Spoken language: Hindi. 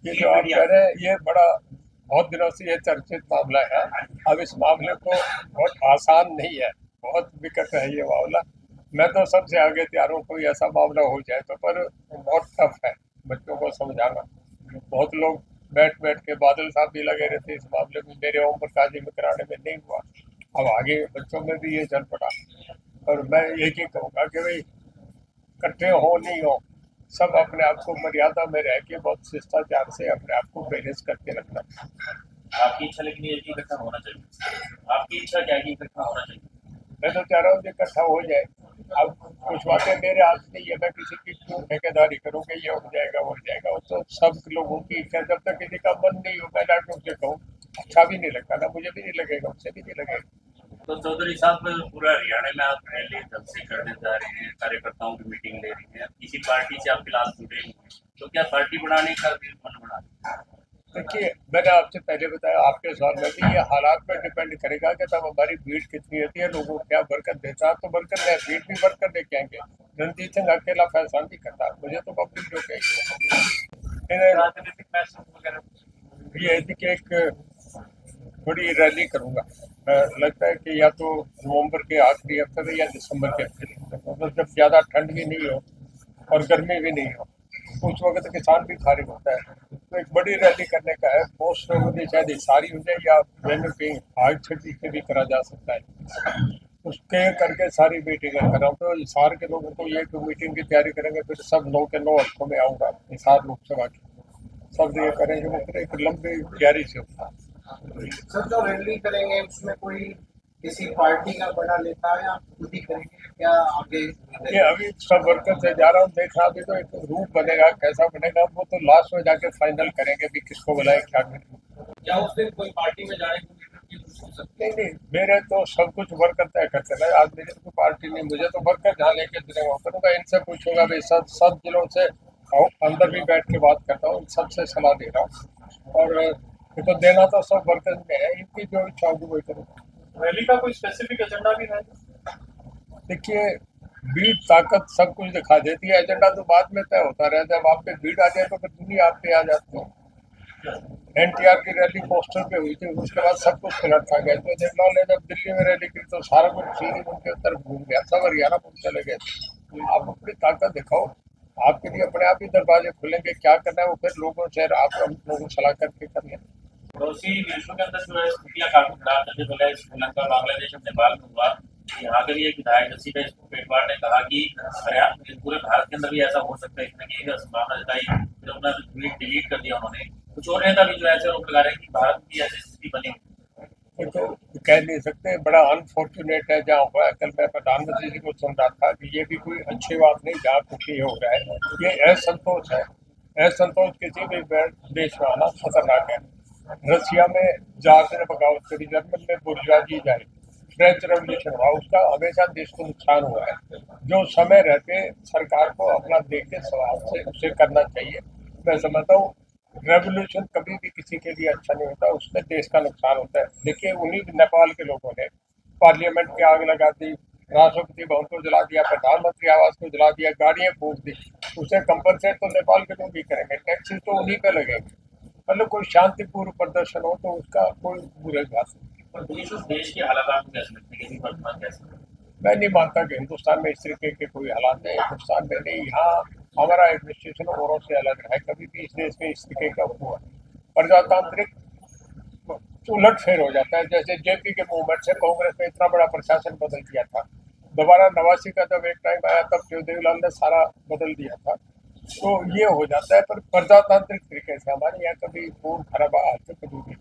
ये जो आप कह रहे हैं ये बड़ा बहुत दिनों से ये चर्चित मामला है। अब इस मामले को बहुत आसान नहीं है, बहुत विकट है ये मामला। मैं तो सबसे आगे तैयार हूँ, कोई ऐसा मामला हो जाए तो, पर बहुत टफ है बच्चों को समझाना। बहुत लोग बैठ बैठ के, बादल साहब भी लगे रहते इस मामले में, मेरे ओम प्रकाश जी में कराने में नहीं हुआ, अब आगे बच्चों में भी ये चल पड़ा। और मैं एक ही कहूँगा कि भाई इकट्ठे हो नहीं हो, सब अपने आप को मर्यादा में रह के बहुत शिष्टाचार से अपने आप को मैनेज करके रखना। आपकी इच्छा, लेकिन ये कि इकट्ठा होना चाहिए। आपकी इच्छा क्या है कि इकट्ठा होना चाहिए? मैं तो चाह रहा हूँ कि इकट्ठा हो जाए। अब कुछ बातें मेरे हाथ नहीं है, मैं किसी की क्यों ठेकेदारी करूँ कि ये हो जाएगा वो हो जाएगा। वो तो सब लोगों की इच्छा, जब तक किसी का मन नहीं हो, मैं डॉक्टर से कहूँ अच्छा भी नहीं लगता ना, मुझे भी नहीं लगेगा, उससे भी नहीं लगेगा। तो चौधरी साहब, पूरा हरियाणा में आप रैली जब से करने जा रहे हैं, कार्यकर्ताओं की मीटिंग ले रही हैं, किसी पार्टी से आप फिलहाल जुड़े हुए हैं, तो क्या पार्टी बनाने का भी मन बना है? देखिए, मैंने आपसे पहले बताया, आपके सवाल में भी ये हालात पर डिपेंड करेगा कि तब हमारी भीड़ कितनी होती है, लोगों को क्या बरकत देता है, तो बरकत है, भीड़ भी बरकत लेके आएंगे। रणजीत सिंह अकेला फैसला नहीं करता, मुझे तो पब्लिक जो कहेगी। राजनीतिक मैसेज वगैरह? ये है कि एक बड़ी रैली करूंगा। लगता है कि या तो नवंबर के आखिरी हफ्ते में या दिसंबर के आखिरी हफ्ते में, मतलब जब ज्यादा ठंड भी नहीं हो और गर्मी भी नहीं हो, उस वक्त किसान भी फारिग होता है। तो एक बड़ी रैली करने का है, पोस्ट होगी शायद सारी हो जाए, या वेन्यू कहीं आग छठी से भी करा जा सकता है। उसके करके सारी मीटिंगें कर रहा हूँ, तो हिसार के लोगों को ये मीटिंग की तैयारी करेंगे, फिर सब 9 के 9 हफ्तों में आऊंगा हिसार लोकसभा की, सब ये करेंगे, वो फिर एक लंबी तैयारी से होता है। सर, जो रैली करेंगे उसमें कोई किसी पार्टी का बड़ा नेता या खुद ही करेंगे क्या आगे? ये अभी सब वर्कर से जा रहा हूँ, देखा अभी तो एक रूप बनेगा, कैसा बनेगा वो तो लास्ट में जाके फाइनल करेंगे भी किसको बुलाए क्या करें। क्या उस दिन कोई पार्टी में जाने को हो सकते? नहीं नहीं, मेरे तो सब कुछ वर्कर तय करते रहे, आज मेरी तो पार्टी नहीं, मुझे तो वर्कर जहाँ लेके दिलेगा करूँगा, इनसे पूछूंगा भाई, सब सब जिलों से आओ, अंदर भी बैठ के बात करता हूँ, सबसे सलाह दे रहा हूँ। और ये तो देना तो सब वर्कर में है, इनकी जो इच्छा होगी वही करूँगा। रैली का कोई स्पेसिफिक एजेंडा भी है? देखिए, भीड़ ताकत सब कुछ दिखा देती है, एजेंडा तो बाद में तय होता रहता है, जब आप पे भीड़ आ जाए तो फिर दुनिया आप पे आ जाती है। एनटीआर की रैली पोस्टर पे हुई थी, उसके बाद सब कुछ पलट खा गया। तो जयललिता ने जब दिल्ली में रैली की तो सारा कुछ चीन उनके तरफ घूम गया, सब हरियाणा में चले गए। आप अपनी ताकत दिखाओ, आपके लिए अपने आप ही दरवाजे खुलेंगे, क्या करना है वो फिर लोगों से आप हम लोगों सलाह करके कर लें। पड़ोसी देशों के अंदर जो है स्थितियाँ काफी खराब है, जैसे श्रीलंका, बांग्लादेश और नेपाल में हुआ। यहाँ के भी एक विधायक जसीका पेटवार ने कहा कि हरियाणा पूरे भारत के अंदर भी ऐसा हो सकता है, इसमें की एक संभावना जताई। फिर अपना ट्वीट डिलीट कर दिया उन्होंने। कुछ और नेता भी जो है ऐसे आरोप लगा रहे हैं कि भारत में भी ऐसी स्थिति बनी हुई ये तो कह नहीं सकते, बड़ा अनफॉर्चुनेट है जहाँ हुआ है। कल मैं प्रधानमंत्री जी को सुन रहा था कि ये भी कोई अच्छी बात नहीं जहाँ कुछ ये हो रहा है, ये असंतोष है। असंतोष किसी भी देश में आना खतरनाक है। रसिया में जार ने बगावत करी, जर्मन में बुर्जुआजी जाए, फ्रेंच रेवोल्यूशन हुआ, उसका हमेशा देश को नुकसान हुआ है। जो समय रहते सरकार को अपना देख के सवाल से उसे करना चाहिए। मैं समझता हूँ रेवोल्यूशन कभी भी किसी के लिए अच्छा नहीं होता, उसमें देश का नुकसान होता है। देखिए, उन्हीं नेपाल के लोगों ने पार्लियामेंट की आग लगा दी, राष्ट्रपति भवन को जला दिया, प्रधानमंत्री आवास को जला दिया, गाड़ियां फूक दी। उसे कंपनसेट तो नेपाल के लोग ही करेंगे, टैक्सेस तो उन्हीं पे लगेंगे। मतलब कोई शांतिपूर्ण प्रदर्शन हो तो उसका कोई बुरी बात नहीं। है। और देश के हालात आपको कैसे लगते हैं, वर्तमान कैसे? मैं नहीं मानता कि हिंदुस्तान में इस तरीके के कोई हालात है, हिंदुस्तान में नहीं। यहाँ हमारा एडमिनिस्ट्रेशन औरों से अलग है, कभी भी इस देश में इस तरीके का हुआ प्रजातांत्रिक उलट फेर हो जाता है। जैसे जेपी के मूवमेंट से कांग्रेस ने इतना बड़ा प्रशासन बदल दिया था, दोबारा नवासी का जब एक टाइम आया तब देवीलाल ने सारा बदल दिया था। तो ये हो जाता है, पर प्रजातांत्रिक तरीके से हमारे यहाँ कभी खून खराबा आज तक कभी भी